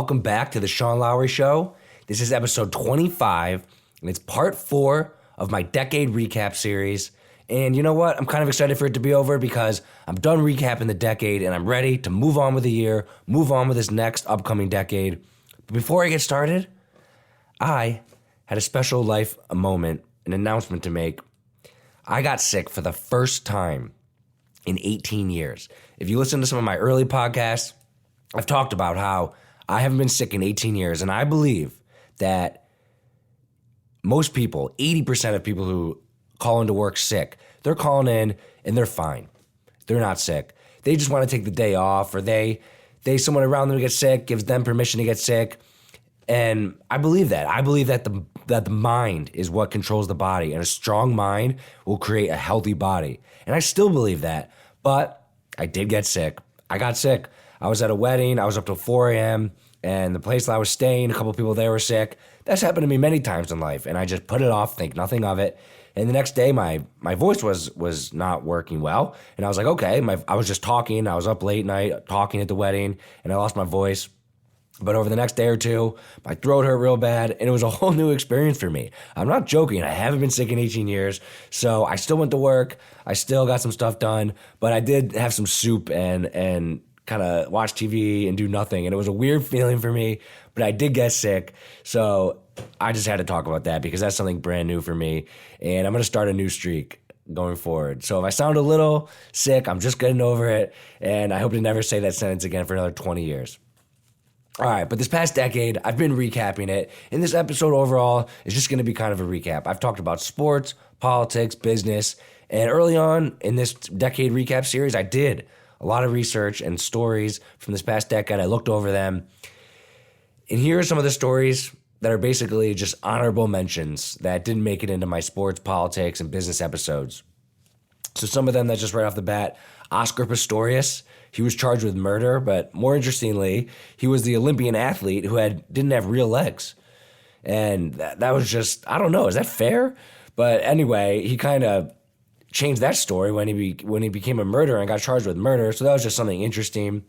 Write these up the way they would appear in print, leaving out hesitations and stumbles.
welcome back to the Sean Lowery Show. This is episode 25, and it's part 4 of my decade recap series. And you know what? I'm kind of excited for it to be over because I'm done recapping the decade, and I'm ready to move on with the year, move on with this next upcoming decade. But before I get started, I had a special life moment, an announcement to make. I got sick for the first time in 18 years. If you listen to some of my early podcasts, I've talked about how I haven't been sick in 18 years, and I believe that most people, 80% of people who call into work sick, they're calling in and they're fine. They're not sick. They just want to take the day off, or someone around them gets sick, gives them permission to get sick. And I believe that. I believe that the mind is what controls the body, and a strong mind will create a healthy body. And I still believe that, but I did get sick. I got sick. I was at a wedding. I was up till 4 a.m., and the place I was staying, a couple people there were sick. That's happened to me many times in life, and I just put it off, think nothing of it. And the next day, my voice was not working well, and I was like, okay, I was just talking. I was up late night talking at the wedding, and I lost my voice. But over the next day or two, my throat hurt real bad, and it was a whole new experience for me. I'm not joking. I haven't been sick in 18 years, so I still went to work. I still got some stuff done, but I did have some soup and kind of watch TV and do nothing, and it was a weird feeling for me, but I did get sick, so I just had to talk about that because that's something brand new for me, and I'm going to start a new streak going forward. So if I sound a little sick, I'm just getting over it, and I hope to never say that sentence again for another 20 years. All right, but this past decade, I've been recapping it, and this episode overall is just going to be kind of a recap. I've talked about sports, politics, business, and early on in this decade recap series, I did a lot of research and stories from this past decade. I looked over them, and here are some of the stories that are basically just honorable mentions that didn't make it into my sports, politics, and business episodes. So some of them that's just right off the bat. Oscar Pistorius, he was charged with murder, but more interestingly, he was the Olympian athlete who didn't have real legs. And that was just, I don't know, is that fair? But anyway, he kind of changed that story when he became a murderer and got charged with murder. So that was just something interesting.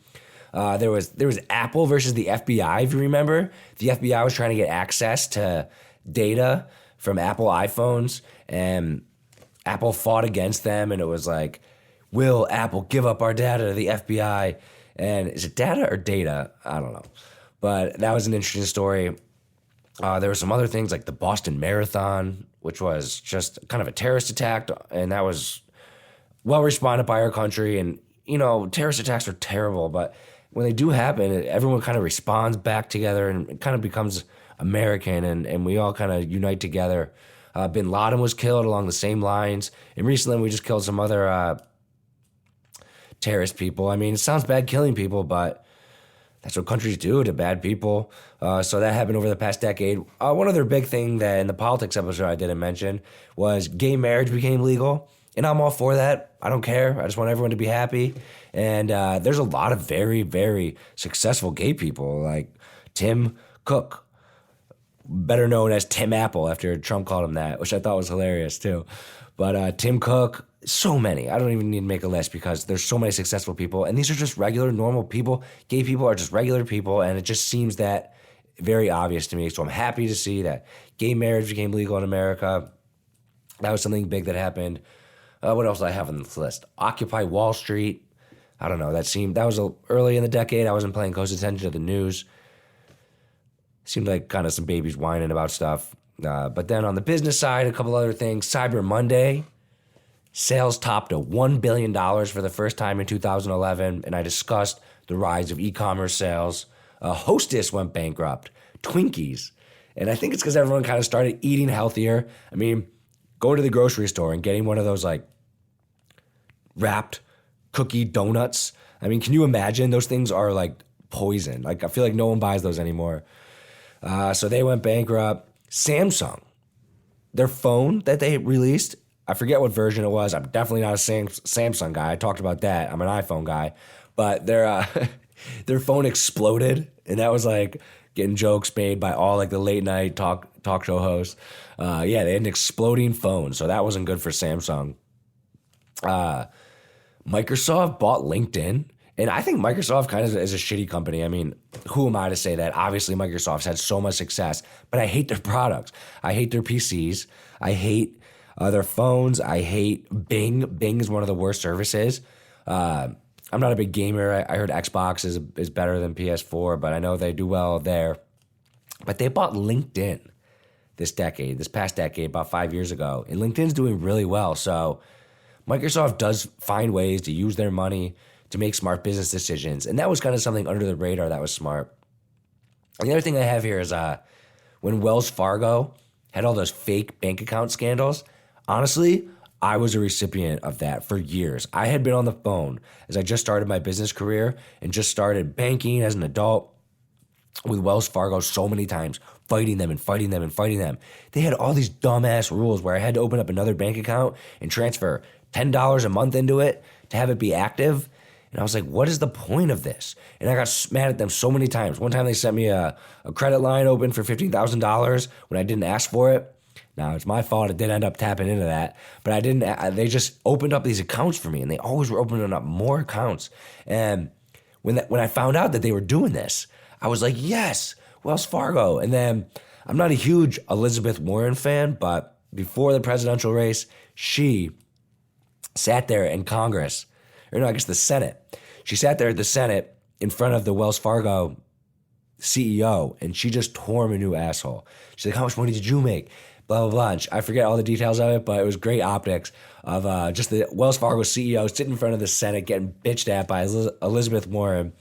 There was Apple versus the FBI, if you remember. The FBI was trying to get access to data from Apple iPhones, and Apple fought against them, and it was like, will Apple give up our data to the FBI? And is it data or data? I don't know. But that was an interesting story. There were some other things like the Boston Marathon, which was just kind of a terrorist attack, and that was well responded by our country. And, you know, terrorist attacks are terrible, but when they do happen, everyone kind of responds back together, and it kind of becomes American, and we all kind of unite together. Bin Laden was killed along the same lines, and recently we just killed some other terrorist people. I mean, it sounds bad killing people, but that's what countries do to bad people. So that happened over the past decade. One other big thing that in the politics episode I didn't mention was gay marriage became legal, and I'm all for that. I don't care. I just want everyone to be happy. And there's a lot of very, very successful gay people, like Tim Cook, better known as Tim Apple after Trump called him that, which I thought was hilarious too. But Tim Cook, so many. I don't even need to make a list because there's so many successful people, and these are just regular, normal people. Gay people are just regular people, and it just seems that very obvious to me. So I'm happy to see that gay marriage became legal in America. That was something big that happened. What else do I have on this list? Occupy Wall Street. I don't know. That was early in the decade. I wasn't paying close attention to the news. Seemed like kind of some babies whining about stuff. But then on the business side, a couple other things. Cyber Monday. Sales topped $1 billion for the first time in 2011, and I discussed the rise of e-commerce sales. Hostess went bankrupt. Twinkies. And I think it's because everyone kind of started eating healthier. I mean, go to the grocery store and getting one of those like wrapped cookie donuts. I mean, can you imagine? Those things are like poison. Like, I feel like no one buys those anymore. So they went bankrupt. Samsung, their phone that they released, I forget what version it was. I'm definitely not a Samsung guy. I talked about that. I'm an iPhone guy. But their phone exploded, and that was like getting jokes made by all like the late night talk show hosts. They had an exploding phone, so that wasn't good for Samsung. Microsoft bought LinkedIn, And I think Microsoft kind of is a shitty company. I mean, who am I to say that? Obviously, Microsoft's had so much success, but I hate their products. I hate their PCs. I hate their phones. I hate Bing. Bing is one of the worst services. I'm not a big gamer. I heard Xbox is better than PS4, but I know they do well there. But they bought LinkedIn this past decade, about 5 years ago. And LinkedIn's doing really well. So Microsoft does find ways to use their money to make smart business decisions. And that was kind of something under the radar that was smart. And the other thing I have here is when Wells Fargo had all those fake bank account scandals, honestly, I was a recipient of that for years. I had been on the phone as I just started my business career and just started banking as an adult with Wells Fargo so many times, fighting them. They had all these dumbass rules where I had to open up another bank account and transfer $10 a month into it to have it be active. And I was like, what is the point of this? And I got mad at them so many times. One time they sent me a credit line open for $15,000 when I didn't ask for it. Now, it's my fault. It did end up tapping into that. But I didn't. They just opened up these accounts for me, and they always were opening up more accounts. And when I found out that they were doing this, I was like, yes, Wells Fargo. And then I'm not a huge Elizabeth Warren fan, but before the presidential race, she sat there in Congress, or no, I guess the Senate. She sat there at the Senate in front of the Wells Fargo CEO, and she just tore him a new asshole. She's like, how much money did you make? Blah, blah, blah. And I forget all the details of it, but it was great optics of just the Wells Fargo CEO sitting in front of the Senate getting bitched at by Elizabeth Warren.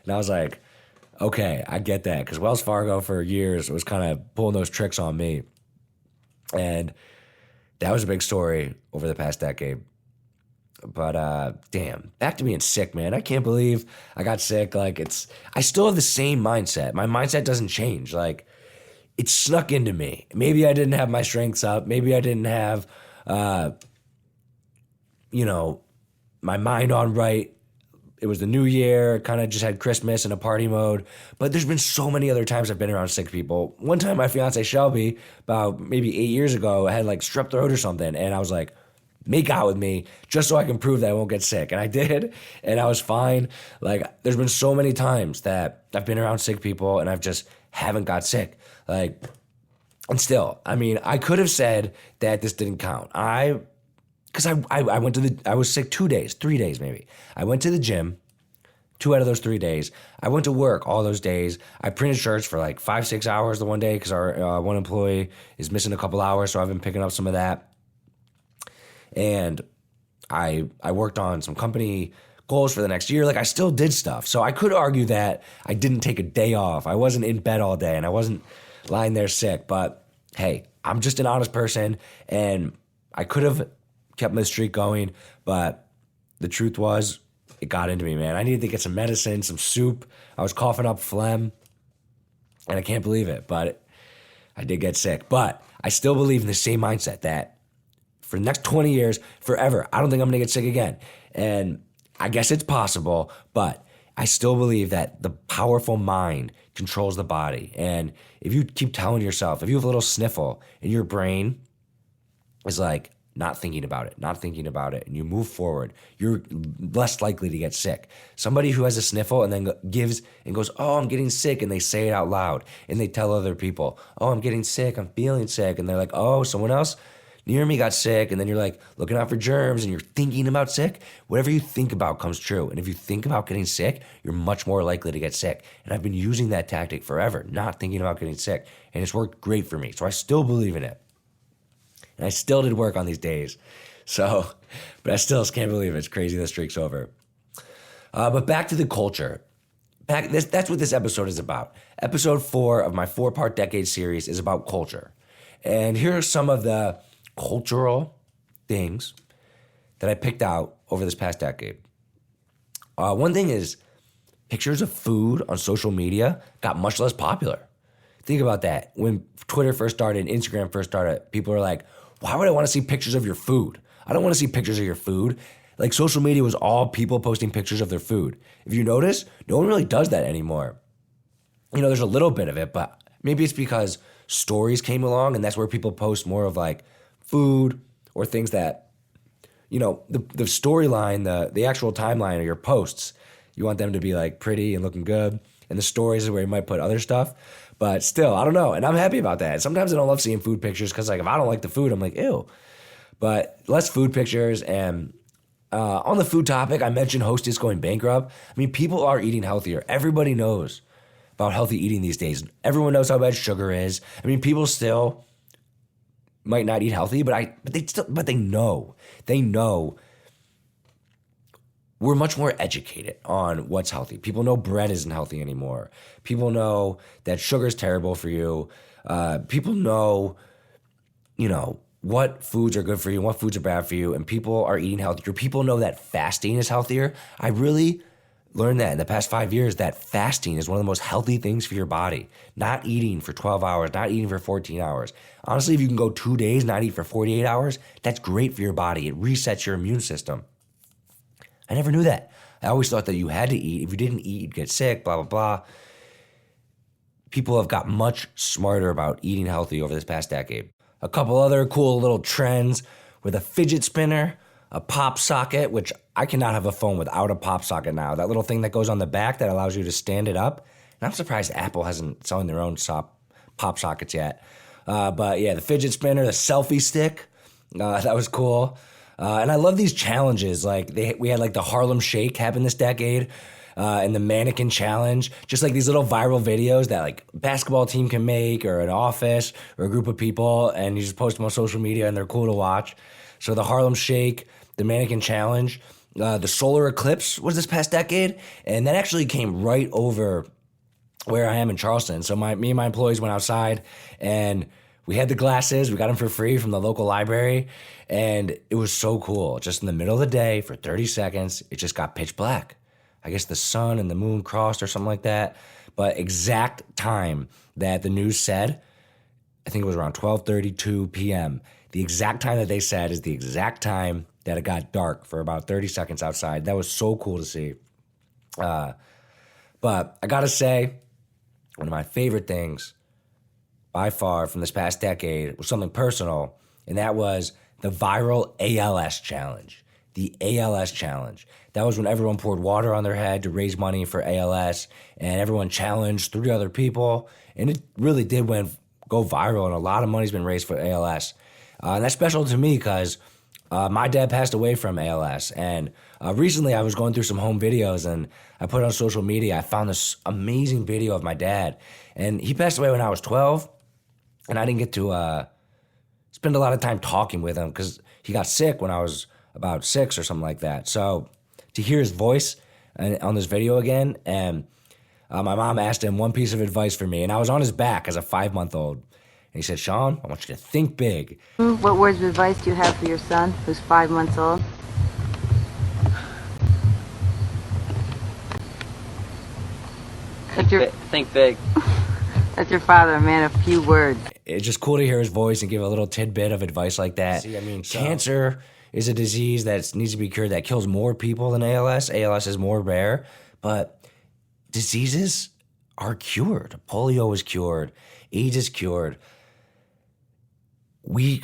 And I was like, okay, I get that, because Wells Fargo for years was kind of pulling those tricks on me. And that was a big story over the past decade. But damn, back to being sick, man. I can't believe I got sick. Like, I still have the same mindset. My mindset doesn't change. Like, it snuck into me. Maybe I didn't have my strengths up. Maybe I didn't have, my mind on right. It was the new year, kind of just had Christmas in a party mode. But there's been so many other times I've been around sick people. One time my fiance Shelby, about maybe 8 years ago, had like strep throat or something. And I was like, make out with me just so I can prove that I won't get sick. And I did, and I was fine. Like, there's been so many times that I've been around sick people and I've just haven't got sick. Like, and still, I mean, I could have said that this didn't count. Because I was sick 3 days maybe. I went to the gym 2 out of those 3 days. I went to work all those days. I printed shirts for like 5-6 hours the one day because our one employee is missing a couple hours, so I've been picking up some of that. And I worked on some company goals for the next year. Like, I still did stuff. So I could argue that I didn't take a day off. I wasn't in bed all day and I wasn't lying there sick. But hey, I'm just an honest person, and I could have kept my streak going. But the truth was, it got into me, man. I needed to get some medicine, some soup. I was coughing up phlegm, and I can't believe it. But I did get sick. But I still believe in the same mindset that for the next 20 years, forever, I don't think I'm going to get sick again. And I guess it's possible, but I still believe that the powerful mind controls the body. And if you keep telling yourself, if you have a little sniffle in your brain is like not thinking about it, and you move forward, you're less likely to get sick. Somebody who has a sniffle and then gives and goes, oh, I'm getting sick, and they say it out loud, and they tell other people, oh, I'm getting sick, I'm feeling sick, and they're like, oh, someone else near me got sick, and then you're like looking out for germs and you're thinking about sick. Whatever you think about comes true. And if you think about getting sick, you're much more likely to get sick. And I've been using that tactic forever, not thinking about getting sick. And it's worked great for me. So I still believe in it. And I still did work on these days. So, but I still can't believe it. It's crazy the streak's over. But back to the culture. That's what this episode is about. Episode 4 of my 4-part decade series is about culture. And here are some of the cultural things that I picked out over this past decade. One thing is pictures of food on social media got much less popular. Think about that. When Twitter first started, Instagram first started, people are like, why would I want to see pictures of your food? I don't want to see pictures of your food. Like, social media was all people posting pictures of their food. If you notice, no one really does that anymore. You know, there's a little bit of it, but maybe it's because stories came along and that's where people post more of like food or things that, you know, the storyline, the actual timeline of your posts You want them to be like pretty and looking good. And the stories is where you might put other stuff. But still, I don't know. And I'm happy about that. Sometimes I don't love seeing food pictures because like if I don't like the food, I'm like, ew. But less food pictures. And on the food topic, I mentioned Hostess going bankrupt. I mean, people are eating healthier. Everybody knows about healthy eating these days. Everyone knows how bad sugar is. I mean, people still might not eat healthy, but they know. They know we're much more educated on what's healthy. People know bread isn't healthy anymore. People know that sugar is terrible for you. People know, what foods are good for you and what foods are bad for you, and people are eating healthier. People know that fasting is healthier. I really learned that in the past 5 years, that fasting is one of the most healthy things for your body. Not eating for 12 hours, not eating for 14 hours. Honestly, if you can go 2 days, not eat for 48 hours, that's great for your body. It resets your immune system. I never knew that. I always thought that you had to eat. If you didn't eat, you'd get sick, blah, blah, blah. People have got much smarter about eating healthy over this past decade. A couple other cool little trends with a fidget spinner, a pop socket, which I cannot have a phone without a pop socket now. That little thing that goes on the back that allows you to stand it up. And I'm surprised Apple hasn't selling their own pop sockets yet. But yeah, the fidget spinner, the selfie stick, that was cool. And I love these challenges. Like we had like the Harlem Shake happen this decade, and the mannequin challenge. Just like these little viral videos that like a basketball team can make, or an office, or a group of people, and you just post them on social media, and they're cool to watch. So the Harlem Shake, the mannequin challenge, the solar eclipse was this past decade, and that actually came right over where I am in Charleston. So me and my employees went outside, and we had the glasses. We got them for free from the local library, and it was so cool. Just in the middle of the day, for 30 seconds, it just got pitch black. I guess the sun and the moon crossed or something like that. But exact time that the news said, I think it was around 12:32 p.m. The exact time that they said is the exact time that it got dark for about 30 seconds outside. That was so cool to see. But I gotta say, one of my favorite things by far from this past decade was something personal, and that was the viral ALS challenge. The ALS challenge. That was when everyone poured water on their head to raise money for ALS, and everyone challenged 3 other people, and it really did go viral, and a lot of money's been raised for ALS. And that's special to me because my dad passed away from ALS, and recently I was going through some home videos, and I put it on social media. I found this amazing video of my dad, and he passed away when I was 12, and I didn't get to spend a lot of time talking with him because he got sick when I was about 6 or something like that. So to hear his voice on this video again, and my mom asked him one piece of advice for me, and I was on his back as a 5-month-old. And he said, "Sean, I want you to think big." What words of advice do you have for your son who's 5 months old? Think big. That's your father, man, a few words. It's just cool to hear his voice and give a little tidbit of advice like that. See, I mean, cancer is a disease that needs to be cured that kills more people than ALS. ALS is more rare, but diseases are cured. Polio is cured. AIDS is cured. We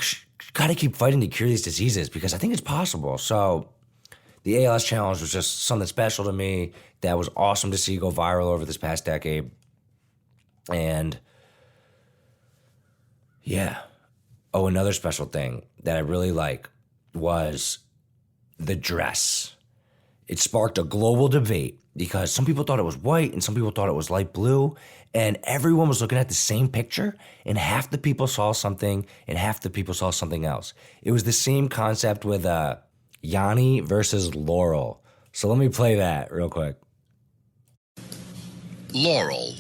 got to keep fighting to cure these diseases because I think it's possible. So the ALS challenge was just something special to me that was awesome to see go viral over this past decade. And yeah. Oh, another special thing that I really like was the dress. It sparked a global debate because some people thought it was white and some people thought it was light blue, and everyone was looking at the same picture, and half the people saw something and half the people saw something else. It was the same concept with Yanni versus Laurel. So let me play that real quick. Laurel,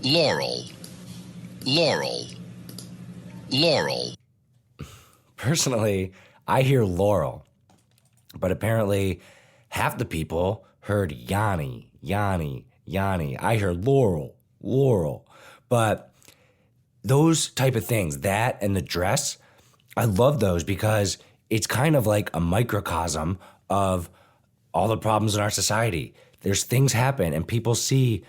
Laurel, Laurel, Laurel. Personally, I hear Laurel, but apparently half the people heard Yanni, Yanni, Yanni. I hear Laurel, Laurel. But those type of things, that and the dress, I love those because it's kind of like a microcosm of all the problems in our society. there's things happen and people see,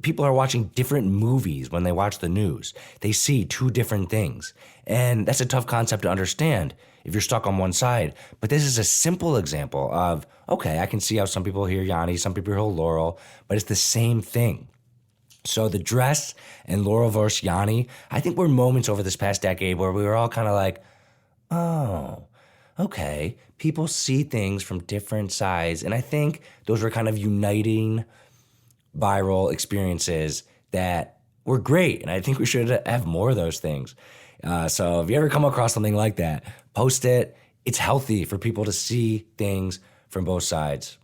people are watching different movies when they watch the news. They see two different things. And that's a tough concept to understand if you're stuck on one side. But this is a simple example of, okay, I can see how some people hear Yanni, some people hear Laurel, but it's the same thing. So the dress and Laurel versus Yanni, I think were moments over this past decade where we were all kind of like, oh, okay, people see things from different sides. And I think those were kind of uniting viral experiences that were great. And I think we should have more of those things. So if you ever come across something like that, post it. It's healthy for people to see things from both sides.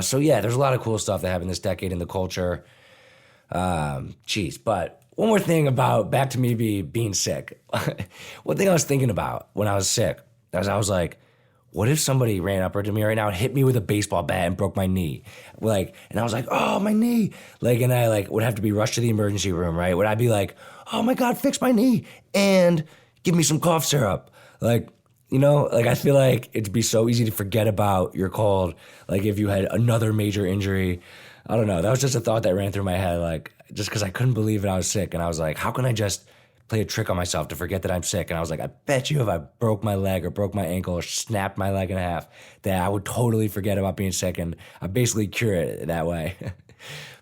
So yeah, there's a lot of cool stuff that happened this decade in the culture. But one more thing about back to me being sick. One thing I was thinking about when I was sick, I was like, what if somebody ran up to me right now and hit me with a baseball bat and broke my knee? And I was like, oh, my knee. And I would have to be rushed to the emergency room, right? Would I be like, oh my God, fix my knee and give me some cough syrup? I feel like it'd be so easy to forget about your cold. If you had another major injury. I don't know. That was just a thought that ran through my head, just because I couldn't believe it. I was sick. And I was like, how can I just play a trick on myself to forget that I'm sick? And I was like, I bet you if I broke my leg or broke my ankle or snapped my leg in half, that I would totally forget about being sick. And I basically cure it that way.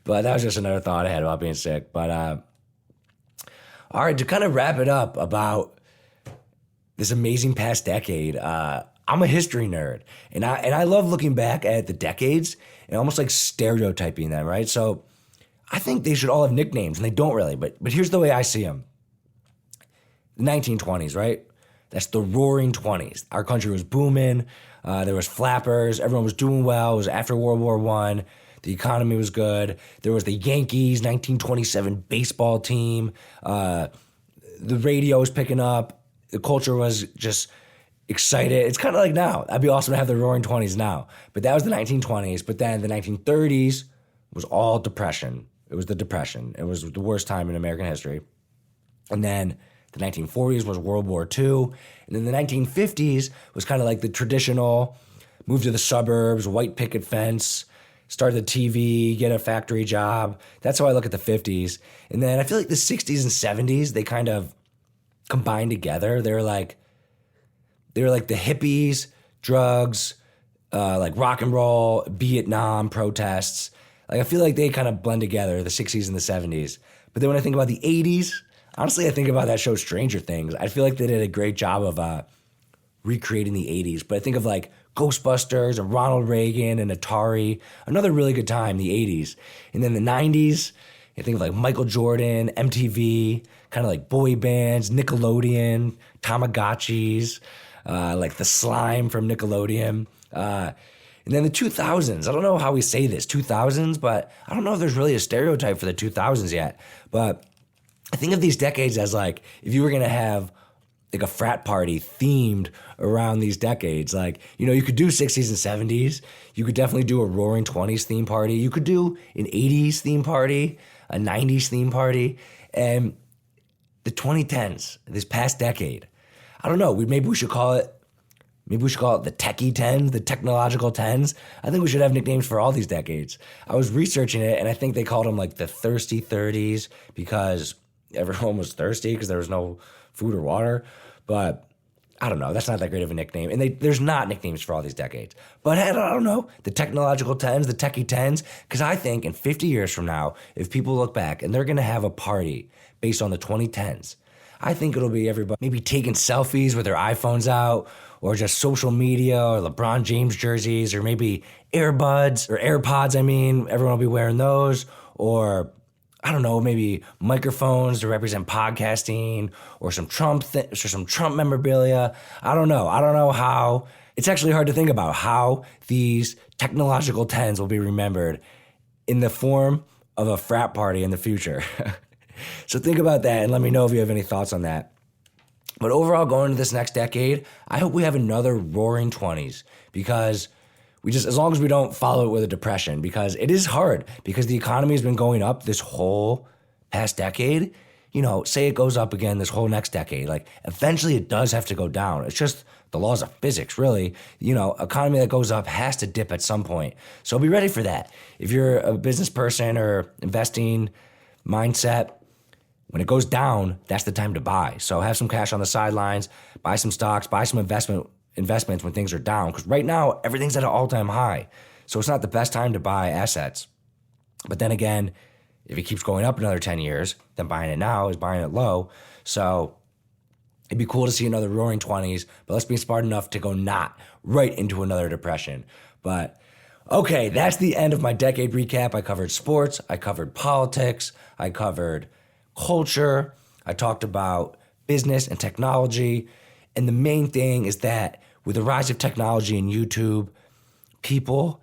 But that was just another thought I had about being sick. But all right, to kind of wrap it up about this amazing past decade, I'm a history nerd, and I love looking back at the decades and almost stereotyping them, right? So I think they should all have nicknames, and they don't really, but here's the way I see them. The 1920s, right? That's the roaring 20s. Our country was booming. There was flappers. Everyone was doing well. It was after World War I. The economy was good. There was the Yankees 1927 baseball team. The radio was picking up. The culture was just excited. It's kind of like now. That'd be awesome to have the roaring 20s now. But that was the 1920s. But then the 1930s was all depression. It was the Depression. It was the worst time in American history. And then the 1940s was World War II. And then the 1950s was kind of like the traditional move to the suburbs, white picket fence, start the TV, get a factory job. That's how I look at the 50s. And then I feel like the 60s and 70s, they kind of combined together. They were like the hippies, drugs, rock and roll, Vietnam protests. I feel like they kind of blend together, the 60s and the 70s. But then when I think about the 80s, honestly, I think about that show Stranger Things. I feel like they did a great job of recreating the 80s. But I think of Ghostbusters and Ronald Reagan and Atari. Another really good time, the 80s. And then the 90s, I think of Michael Jordan, MTV, kind of boy bands, Nickelodeon, Tamagotchis, the slime from Nickelodeon. And then the 2000s, I don't know how we say this, 2000s, but I don't know if there's really a stereotype for the 2000s yet. But I think of these decades as if you were going to have a frat party themed around these decades. You could do 60s and 70s. You could definitely do a roaring 20s theme party. You could do an 80s theme party, a 90s theme party. And the 2010s, this past decade, I don't know, maybe we should call it the Techie Ten, the technological tens. I think we should have nicknames for all these decades. I was researching it, and I think they called them the thirsty 30s because everyone was thirsty because there was no food or water. But I don't know. That's not that great of a nickname. And there's not nicknames for all these decades. But I don't know. The technological tens, the techie tens. Because I think in 50 years from now, if people look back and they're going to have a party based on the 2010s, I think it'll be everybody maybe taking selfies with their iPhones out, or just social media, or LeBron James jerseys, or maybe AirPods. Everyone will be wearing those. Or I don't know, maybe microphones to represent podcasting, or some Trump memorabilia. I don't know how. It's actually hard to think about how these technological tens will be remembered in the form of a frat party in the future. So think about that and let me know if you have any thoughts on that. But overall, going into this next decade, I hope we have another roaring 20s, because as long as we don't follow it with a depression, because it is hard, because the economy has been going up this whole past decade, say it goes up again this whole next decade, like eventually it does have to go down. It's just the laws of physics, really. Economy that goes up has to dip at some point. So be ready for that. If you're a business person or investing mindset, when it goes down, that's the time to buy. So have some cash on the sidelines, buy some stocks, buy some investments when things are down. Because right now, everything's at an all-time high. So it's not the best time to buy assets. But then again, if it keeps going up another 10 years, then buying it now is buying it low. So it'd be cool to see another roaring 20s, but let's be smart enough to go not right into another depression. But okay, that's the end of my decade recap. I covered sports, I covered politics, I covered culture, I talked about business and technology. And the main thing is that with the rise of technology and YouTube, people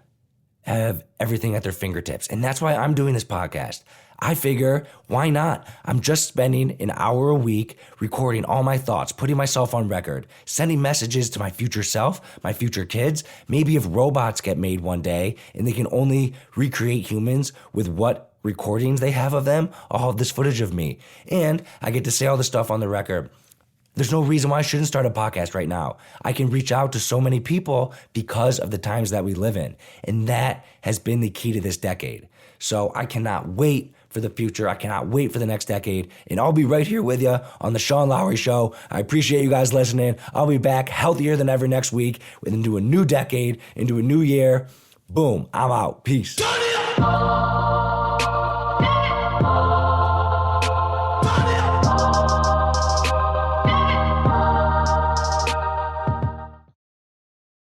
have everything at their fingertips. And that's why I'm doing this podcast. I figure, why not? I'm just spending an hour a week recording all my thoughts, putting myself on record, sending messages to my future self, my future kids. Maybe if robots get made one day and they can only recreate humans with what recordings they have of them, I'll have this footage of me. And I get to say all this stuff on the record. There's no reason why I shouldn't start a podcast right now. I can reach out to so many people because of the times that we live in. And that has been the key to this decade. So I cannot wait for the future. I cannot wait for the next decade. And I'll be right here with you on the Sean Lowery Show. I appreciate you guys listening. I'll be back healthier than ever next week into a new decade, into a new year. Boom, I'm out. Peace.